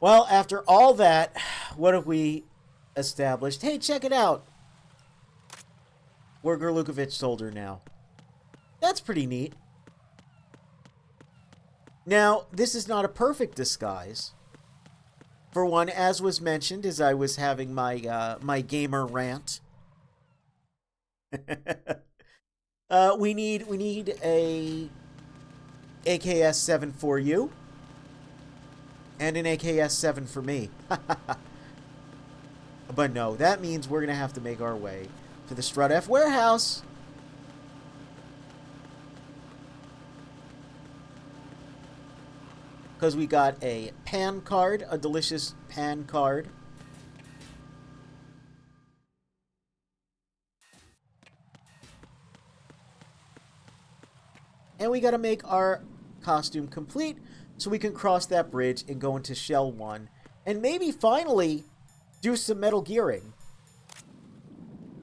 Well, after all that, what have we established? Hey, check it out. We're Gurlukovich Soldier now. That's pretty neat. Now, this is not a perfect disguise. For one, as was mentioned, as I was having my my gamer rant, we need a AKS-7 for you, and an AKS-7 for me. But no, that means we're gonna have to make our way to the Strut F warehouse. Because we got a pan card, a delicious pan card. And we got to make our costume complete so we can cross that bridge and go into Shell 1. And maybe finally do some Metal Gearing.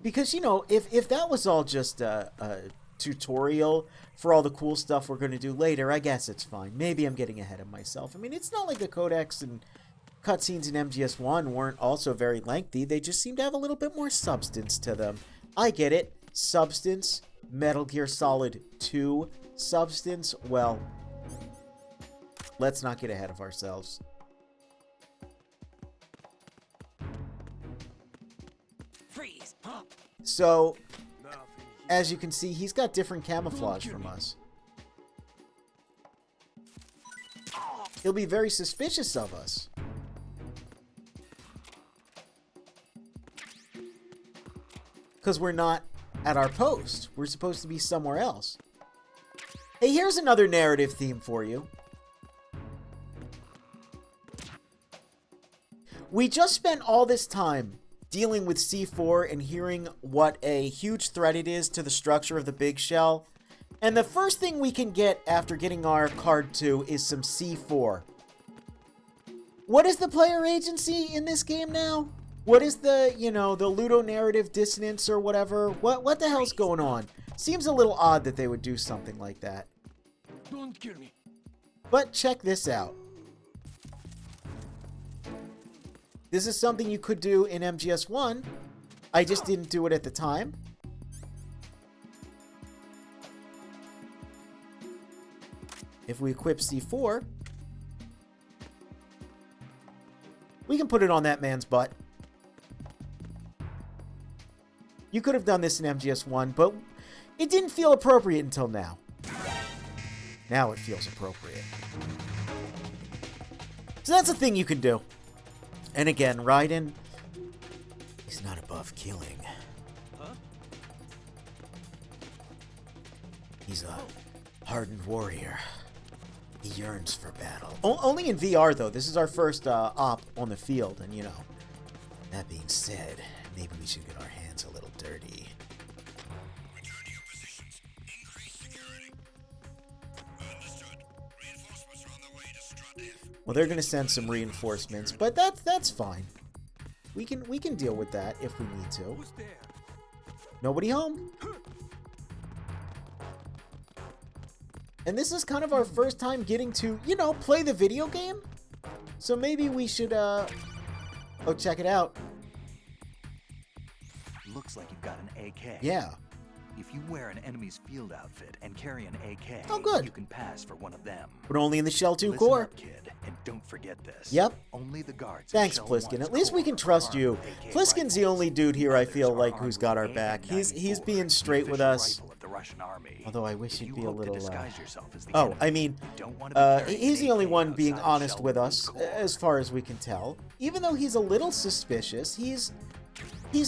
Because, you know, if that was all just a tutorial for all the cool stuff we're going to do later, I guess it's fine. Maybe I'm getting ahead of myself. I mean, it's not like the codex and cutscenes in MGS1 weren't also very lengthy. They just seem to have a little bit more substance to them. I get it. Substance. Metal Gear Solid 2 substance. Well, let's not get ahead of ourselves. Freeze. So, as you can see, he's got different camouflage from us. He'll be very suspicious of us. Because we're not at our post. We're supposed to be somewhere else. Hey, here's another narrative theme for you. We just spent all this time dealing with C4 and hearing what a huge threat it is to the structure of the big shell. And the first thing we can get after getting our card 2 is some C4. What is the player agency in this game now? What is the, you know, the ludonarrative dissonance or whatever? What the hell's going on? Seems a little odd that they would do something like that. Don't kill me. But check this out. This is something you could do in MGS1. I just didn't do it at the time. If we equip C4, we can put it on that man's butt. You could have done this in MGS1, but it didn't feel appropriate until now. Now it feels appropriate. So that's a thing you can do. And again, Raiden, he's not above killing. Huh? He's a hardened warrior. He yearns for battle. Only in VR, though. This is our first op on the field, and you know. That being said, maybe we should get our hands a little dirty. Return to your positions. Increase security. Understood. Reinforcements are on their way to Strut F. Well, they're gonna send some reinforcements, but that's fine. We can deal with that if we need to. Who's there? Nobody home. And this is kind of our first time getting to, you know, play the video game. So maybe we should, oh, check it out. Looks like you've got an AK. Yeah. If you wear an enemy's field outfit and carry an AK, Oh, good. you can pass for one of them. But only in the Shell 2 Listen core. up, kid, and don't forget this. Yep. Only the guards. Thanks, Pliskin. At least we can trust you. Pliskin's the only dude here I feel like who's got our back. He's being straight with us. Although I wish he'd be a little, Oh, I mean, he's the only one being honest with us, as far as we can tell. Even though he's a little suspicious, he's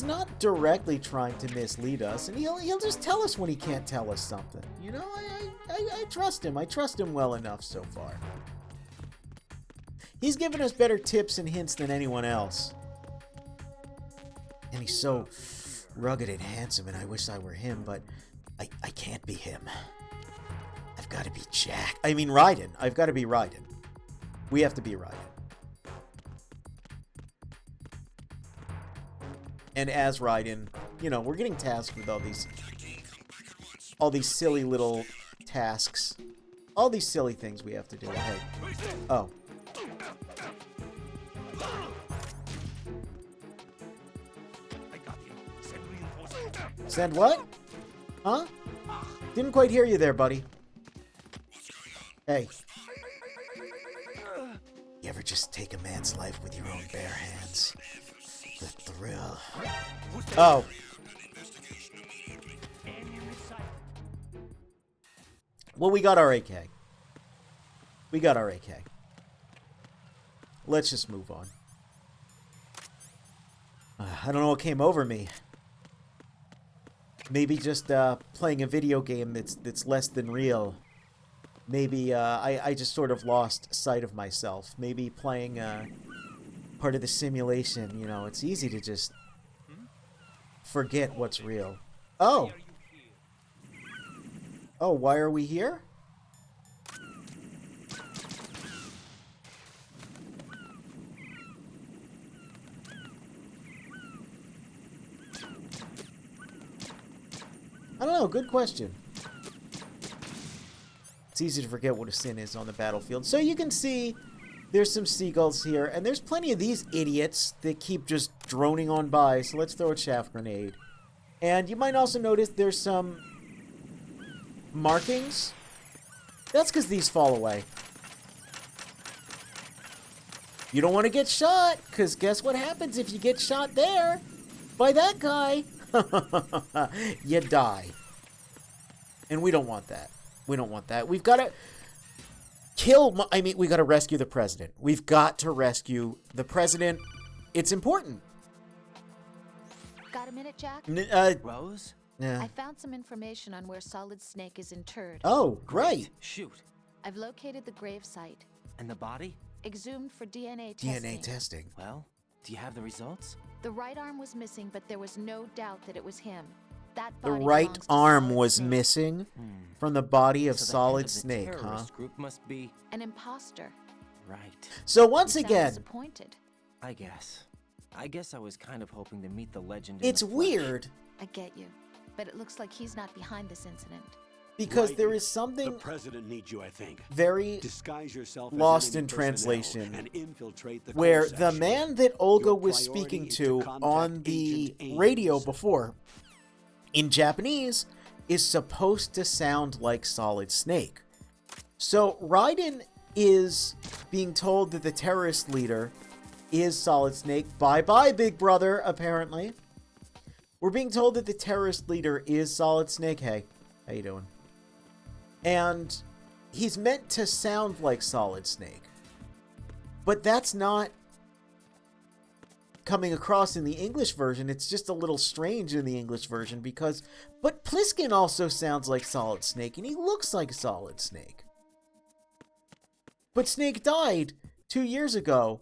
not directly trying to mislead us, and he'll just tell us when he can't tell us something. You know, I trust him. I trust him well enough so far. He's given us better tips and hints than anyone else. And he's so rugged and handsome, and I wish I were him, but I can't be him. I've got to be Jack. I mean, Raiden. I've got to be Raiden. We have to be Raiden. And as Raiden, you know, we're getting tasked with all these silly little tasks. All these silly things we have to do. Hey. Oh. I got him. Send reinforcements. Send what? Huh? Didn't quite hear you there, buddy. Hey. You ever just take a man's life with your own bare hands? The thrill. Oh. Well, we got our AK. We got our AK. Let's just move on. I don't know what came over me. Maybe just playing a video game that's less than real. Maybe I just sort of lost sight of myself. Maybe playing part of the simulation, you know, it's easy to just forget what's real. Oh! Oh, why are we here? I don't know, good question. It's easy to forget what a sin is on the battlefield. So you can see there's some seagulls here, and there's plenty of these idiots that keep just droning on by, so let's throw a chaff grenade. And you might also notice there's some markings. That's because these fall away. You don't want to get shot, because guess what happens if you get shot there? By that guy. You die. And we don't want that. We don't want that. We've got to kill... I mean, we got to rescue the president. We've got to rescue the president. It's important. Got a minute, Jack? Rose? Yeah. I found some information on where Solid Snake is interred. Oh, great. Shoot. I've located the grave site. And the body? Exhumed for DNA testing. DNA testing. Well, do you have the results? The right arm was missing, but there was no doubt that it was him. That The body right belongs to arm Solid was Snake. missing from the body of So the head Solid of the Snake, huh? terrorist group must be... An imposter. Right. So once You sound again, disappointed. I guess. I guess I was kind of hoping to meet the legend in it's the flesh. weird I get you, but it looks like he's not behind this incident. because Right. there is The something president needs you, I think. very Disguise yourself as lost enemy in personnel translation, and infiltrate the where core the section. man that Olga Your was priority speaking is to contact on the Agent Ames. radio before, in Japanese, is supposed to sound like Solid Snake. So Raiden is being told that the terrorist leader is Solid Snake. Bye-bye, big brother, apparently. We're being told that the terrorist leader is Solid Snake. Hey, how you doing? And he's meant to sound like Solid Snake. But that's not coming across in the English version. It's just a little strange in the English version because... But Pliskin also sounds like Solid Snake, and he looks like Solid Snake. But Snake died 2 years ago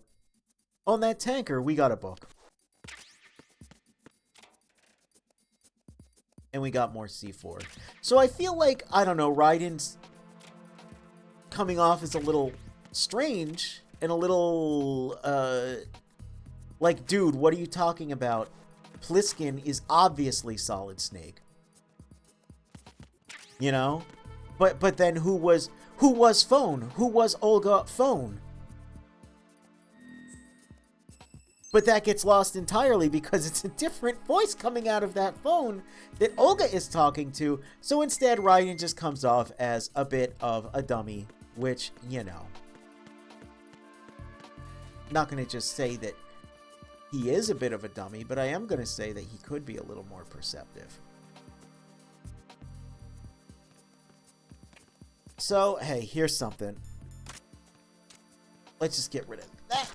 on that tanker. We got a book. And we got more C4. So I feel like, I don't know, Raiden's coming off as a little strange and a little, like, dude, what are you talking about? Pliskin is obviously Solid Snake. You know? But then who was Phone? Who was Olga Phone? But that gets lost entirely because it's a different voice coming out of that phone that Olga is talking to. So instead, Raiden just comes off as a bit of a dummy, which, you know. Not going to just say that he is a bit of a dummy, but I am going to say that he could be a little more perceptive. So, hey, here's something. Let's just get rid of that.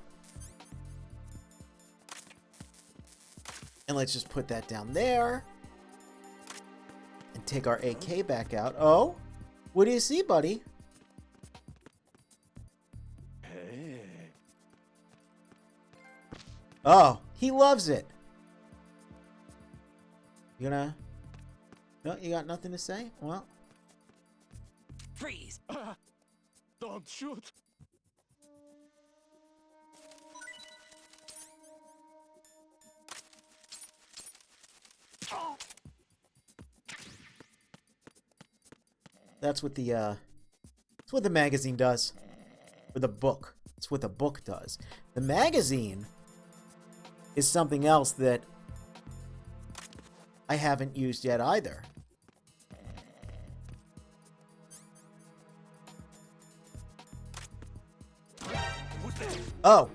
And let's just put that down there. And take our AK back out. Oh? What do you see, buddy? Hey. Oh, he loves it. You gonna... No, you got nothing to say? Well... Freeze! Don't shoot. That's what the magazine does. Or the book. That's what the book does. The magazine is something else that I haven't used yet either. Oh.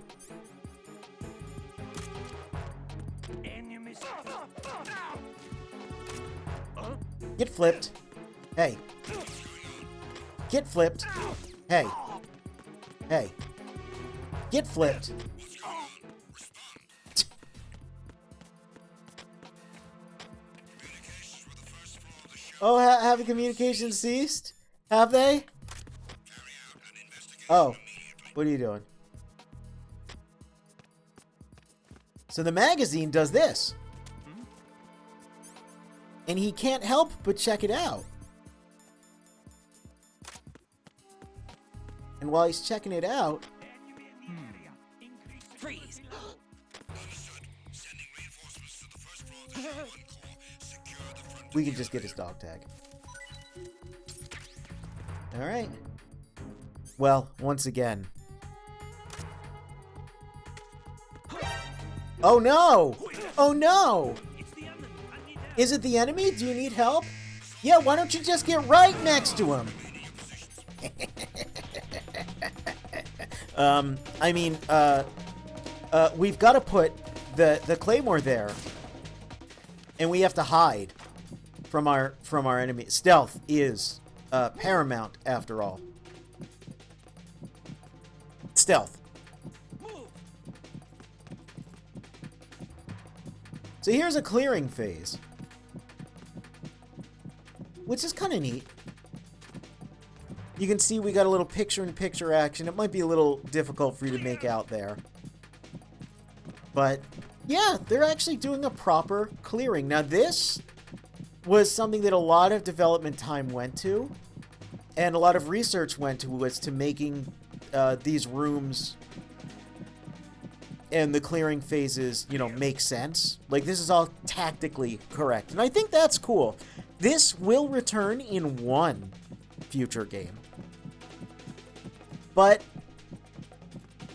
Get flipped. Hey. Get flipped. Hey. Hey. Get flipped. Oh, have the communications ceased? Have they? Oh. What are you doing? So the magazine does this. And he can't help but check it out. And while he's checking it out... Freeze. we can just get his dog tag. Alright. Well, once again... Oh no! Oh no! Is it the enemy? Do you need help? Yeah, why don't you just get right next to him? We've got to put the claymore there, and we have to hide from our enemy. Stealth is paramount, after all. Stealth. So here's a clearing phase, which is kind of neat. You can see we got a little picture-in-picture action. It might be a little difficult for you to make out there. But, yeah, they're actually doing a proper clearing. Now, this was something that a lot of development time went to, and a lot of research went to, was to making these rooms and the clearing phases, you know, make sense. Like, this is all tactically correct. And I think that's cool. This will return in one future game. But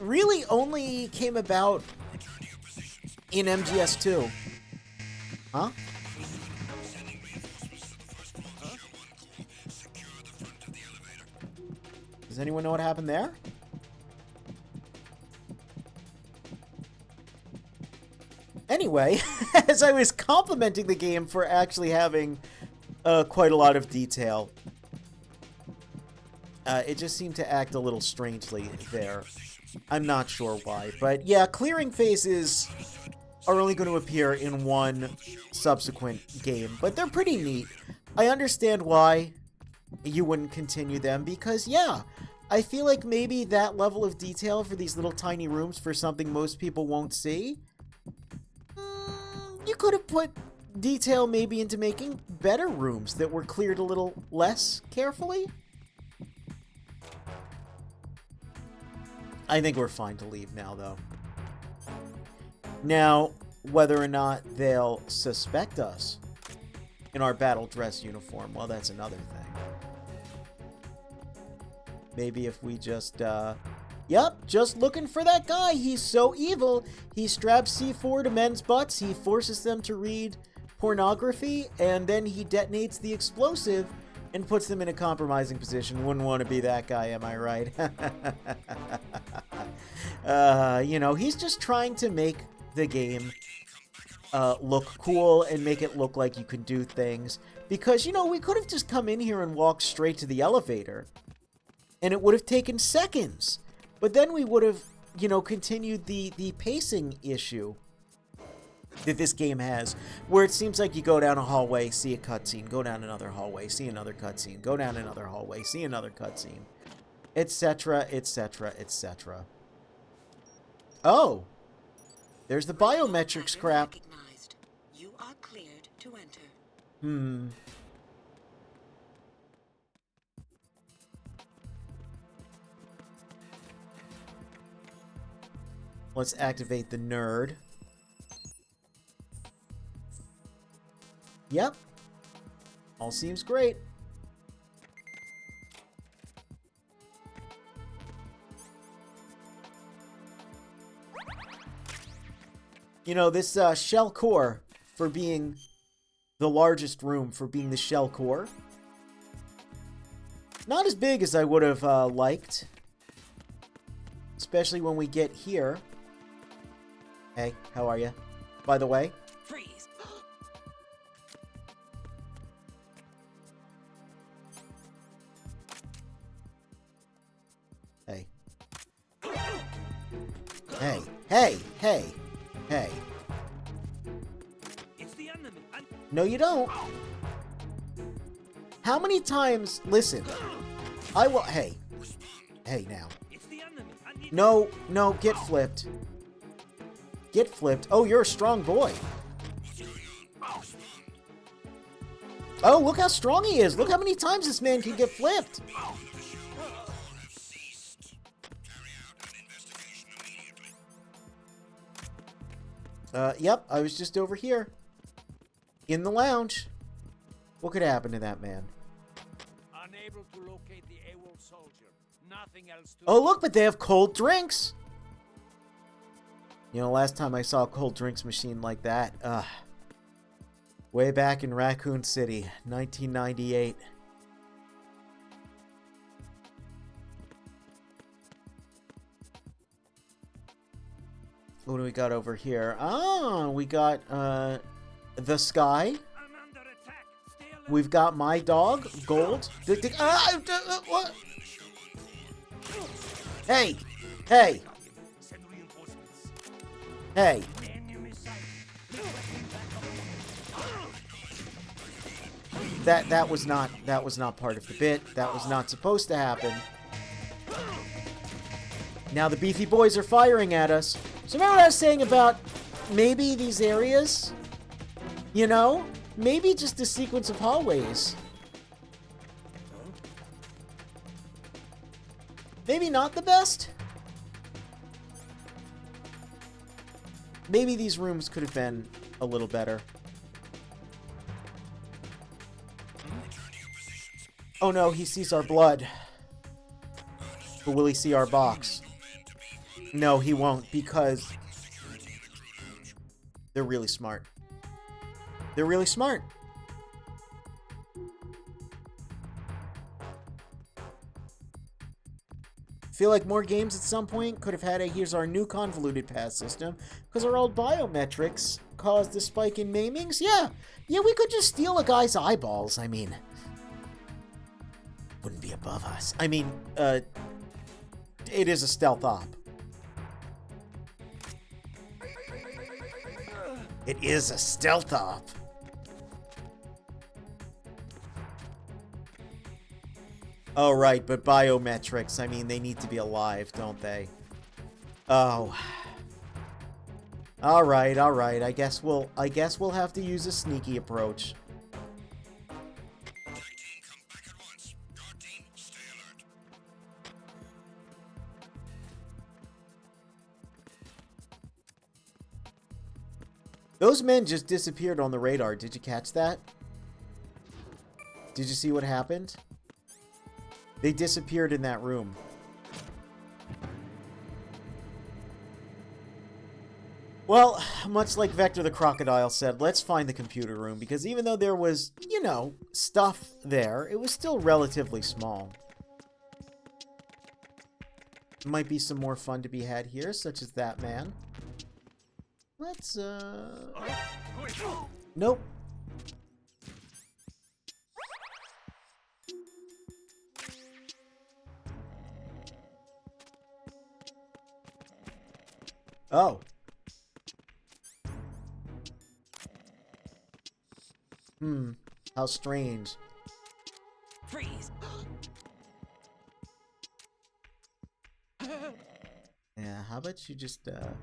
really only came about in MGS2. Huh? Does anyone know what happened there? Anyway, as I was complimenting the game for actually having quite a lot of detail, it just seemed to act a little strangely there. I'm not sure why, but yeah, clearing phases are only going to appear in one subsequent game, but they're pretty neat. I understand why you wouldn't continue them, because yeah, I feel like maybe that level of detail for these little tiny rooms for something most people won't see, you could have put detail maybe into making better rooms that were cleared a little less carefully. I think we're fine to leave now, though. Now, whether or not they'll suspect us in our battle dress uniform, well, that's another thing. Maybe if we just, yep, just looking for that guy. He's so evil. He straps C4 to men's butts. He forces them to read pornography, and then he detonates the explosive and puts them in a compromising position. Wouldn't want to be that guy, am I right? You know, he's just trying to make the game look cool and make it look like you can do things. Because, you know, we could have just come in here and walked straight to the elevator, and it would have taken seconds. But then we would have, you know, continued the pacing issue that this game has, where it seems like you go down a hallway, see a cutscene, go down another hallway, see another cutscene, go down another hallway, see another cutscene, etc., etc., etc. Oh, there's the biometrics crap. Recognized. You are cleared to enter. Let's activate the nerd. Yep. All seems great. You know, this shell core, for being the largest room, for being the shell core, not as big as I would have liked. Especially when we get here. Hey, how are you? By the way. Freeze. Hey. Hey, hey, hey, hey. It's the enemy. No, you don't. How many times... Listen. I will... Hey. Hey, now. It's the enemy. I need No, no, get flipped. Get flipped. Oh, you're a strong boy. Oh, look how strong he is. Look how many times this man can get flipped. Yep, I was just over here. In the lounge. What could happen to that man? unable to locate the AWOL soldier. Nothing else to Oh, look, but they have cold drinks. You know, last time I saw a cold drinks machine like that, way back in Raccoon City, 1998. What do we got over here? Oh, we got, the Sky. I'm under attack. Stay alert. We've got my dog, Gold. What? Hey! Hey! Send reinforcements. Hey! Enemy sight. That was not part of the bit. That was not supposed to happen. Now the beefy boys are firing at us. So remember what I was saying about maybe these areas? You know? Maybe just a sequence of hallways. Maybe not the best? Maybe these rooms could have been a little better. Oh no, he sees our blood. But will he see our box? No, he won't, because they're really smart. They're really smart. Feel like more games at some point could have had a here's our new convoluted path system, because our old biometrics caused a spike in maimings? Yeah, we could just steal a guy's eyeballs, I mean. Wouldn't be above us. I mean, it is a stealth op. It is a stealth op. Oh, right, but biometrics, I mean, they need to be alive, don't they? Oh. Alright, alright. I guess we'll have to use a sneaky approach. Tag team, come back at once. Guard team, stay alert. Those men just disappeared on the radar. Did you catch that? Did you see what happened? They disappeared in that room. Well, much like Vector the Crocodile said, let's find the computer room, because even though there was, you know, stuff there, it was still relatively small. Might be some more fun to be had here, such as that man. Let's, Nope. Oh. How strange. Freeze. Yeah, how about you just, how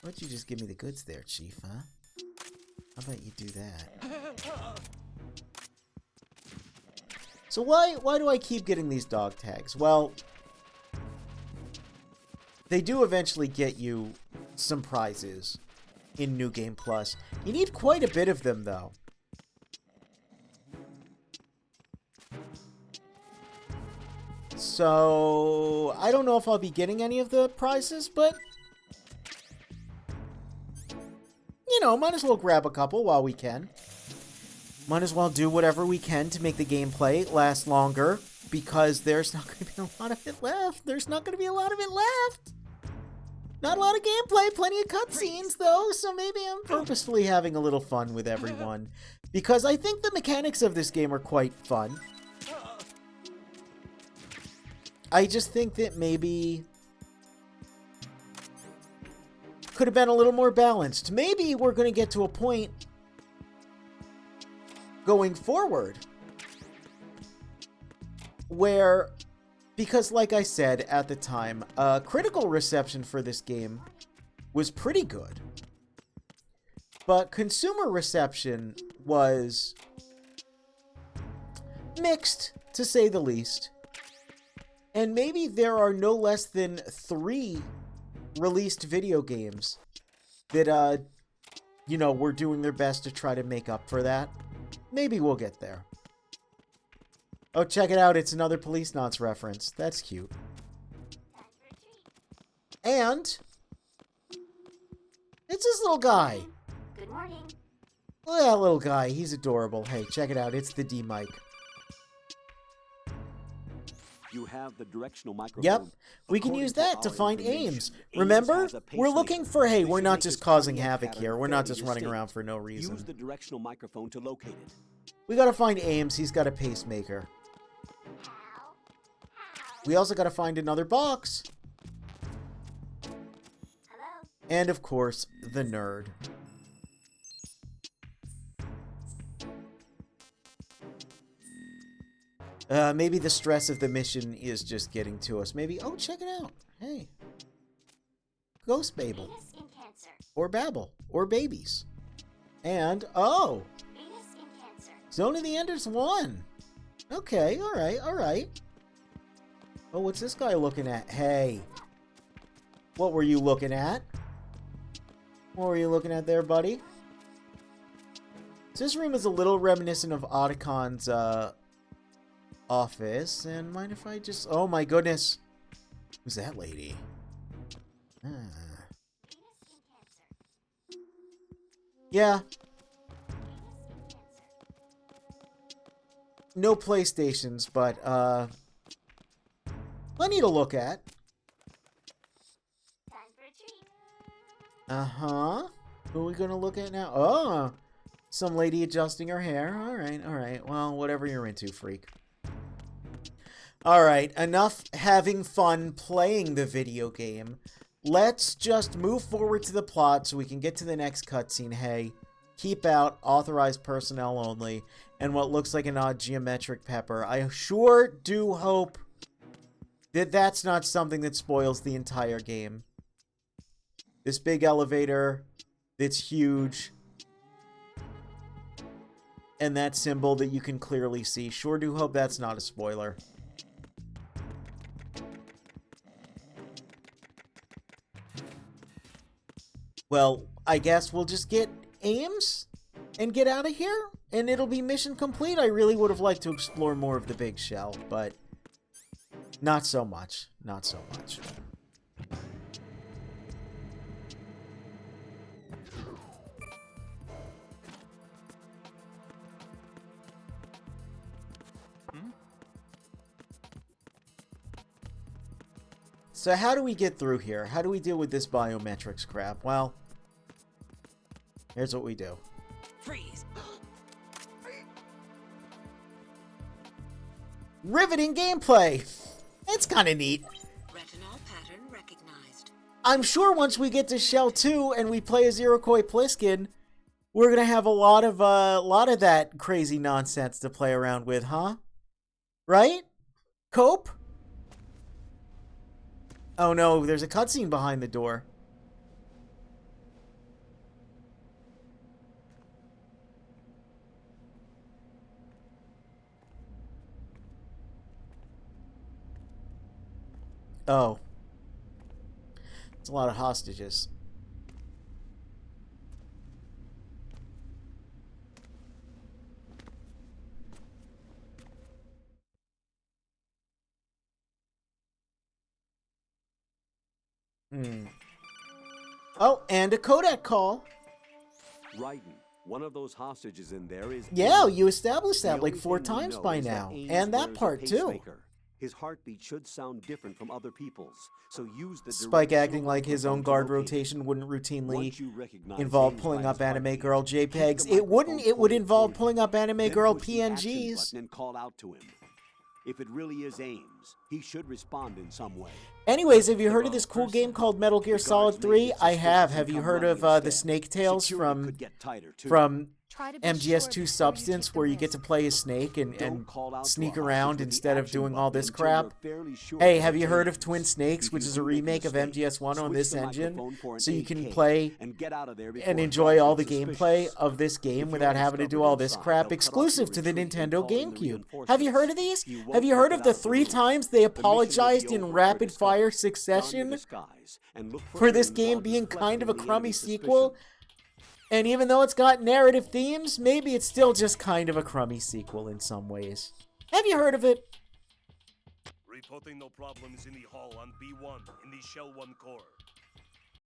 about you just give me the goods there, Chief, huh? How about you do that? So why do I keep getting these dog tags? Well, they do eventually get you some prizes in New Game Plus. You need quite a bit of them, though. So, I don't know if I'll be getting any of the prizes, but you know, might as well grab a couple while we can. Might as well do whatever we can to make the gameplay last longer, because there's not going to be a lot of it left. There's not going to be a lot of it left. Not a lot of gameplay, plenty of cutscenes, though, so maybe I'm purposefully having a little fun with everyone. Because I think the mechanics of this game are quite fun. I just think that maybe could have been a little more balanced. Maybe we're going to get to a point going forward where, because like I said at the time, critical reception for this game was pretty good, but consumer reception was mixed, to say the least. And maybe there are no less than 3 released video games that, you know, were doing their best to try to make up for that. Maybe we'll get there. Oh, check it out. It's another Policenauts reference. That's cute. And it's this little guy. Good morning. Look at that little guy. He's adorable. Hey, check it out. It's the D-Mic. You have the directional microphone. Yep, we can use that to find aims. Remember? We're looking for, hey, we're not just causing havoc here. We're not just running around for no reason. Use the directional microphone to locate it. We gotta find Ames. He's got a pacemaker. We also gotta find another box. Hello? And, of course, the nerd. Maybe the stress of the mission is just getting to us. Maybe, oh, check it out. Hey. Ghost Babel. Venus in Cancer. Or Babel. Or babies. And, oh! Venus in Cancer. Zone of the Enders 1. Okay, alright, alright. Oh, what's this guy looking at? Hey. What were you looking at? What were you looking at there, buddy? So this room is a little reminiscent of Otacon's, office. And mind if I just... Oh, my goodness. Who's that lady? Ah. Venus in Cancer. Yeah. Venus in Cancer. No PlayStations, but, plenty to look at. Time for a treat. Uh-huh. Who are we gonna look at now? Oh! Some lady adjusting her hair. Alright, alright. Well, whatever you're into, freak. Alright, enough having fun playing the video game. Let's just move forward to the plot so we can get to the next cutscene. Hey, keep out, authorized personnel only, and what looks like an odd geometric pepper. I sure do hope that that's not something that spoils the entire game. This big elevator that's huge, and that symbol that you can clearly see. Sure do hope that's not a spoiler. Well, I guess we'll just get Ames and get out of here, and it'll be mission complete. I really would have liked to explore more of the big shell, but not so much. Not so much. So how do we get through here? How do we deal with this biometrics crap? Well, here's what we do. Freeze. Riveting gameplay! It's kind of neat. Retinol pattern recognized. I'm sure once we get to Shell 2 and we play as Iroquois Pliskin, we're gonna have a lot of that crazy nonsense to play around with, huh? Right? Cope? Oh no, there's a cutscene behind the door. Oh. It's a lot of hostages. Oh, and a codec call. Raiden, one of those hostages in there is Yeah, Aim. you established The that like only 4 thing we times know by is now. Ames And that wears a part too. pacemaker. His heartbeat should sound different from other people's, so use the Spike directional acting like his own microphone to guard locate it. rotation wouldn't routinely Once you recognize involve Ames pulling by up his anime heartbeat, girl keep the JPEGs. It wouldn't. microphone It would pointed involve toward pulling up anime Then girl push the action PNGs. button and call out to him. If it really is Ames, he should respond in some way. Anyways, have you heard of this cool game called Metal Gear Solid 3? I have. Have you heard of the Snake Tales Security from could get tighter, too. Try to be sure MGS2 before you Substance, take the where you get risk. to play as Snake and Don't call out to sneak a around hostage with the instead of action doing all button this until crap? you're fairly sure Hey, that have you it's heard of Ames. Twin Snakes, If which you is a do make remake of mistake, MGS1 on switch this the engine? microphone for an So you can AK play and get out of there before and it enjoy drives all up the gameplay suspicious. of this game If without you're having to do discovered all this inside, crap they'll cut off exclusive your to the retreat and Nintendo call in the GameCube. Have you heard of these? You won't Have you heard get of the out 3 room. times they The mission will be apologized in over for rapid discovery. fire Don your succession disguise and look for this him game while being kind of a deflecting the crummy enemy's sequel? suspicion. And even though it's got narrative themes, maybe it's still just kind of a crummy sequel in some ways. Have you heard of it? Reporting no problems in the hall on B1 in the Shell 1 core.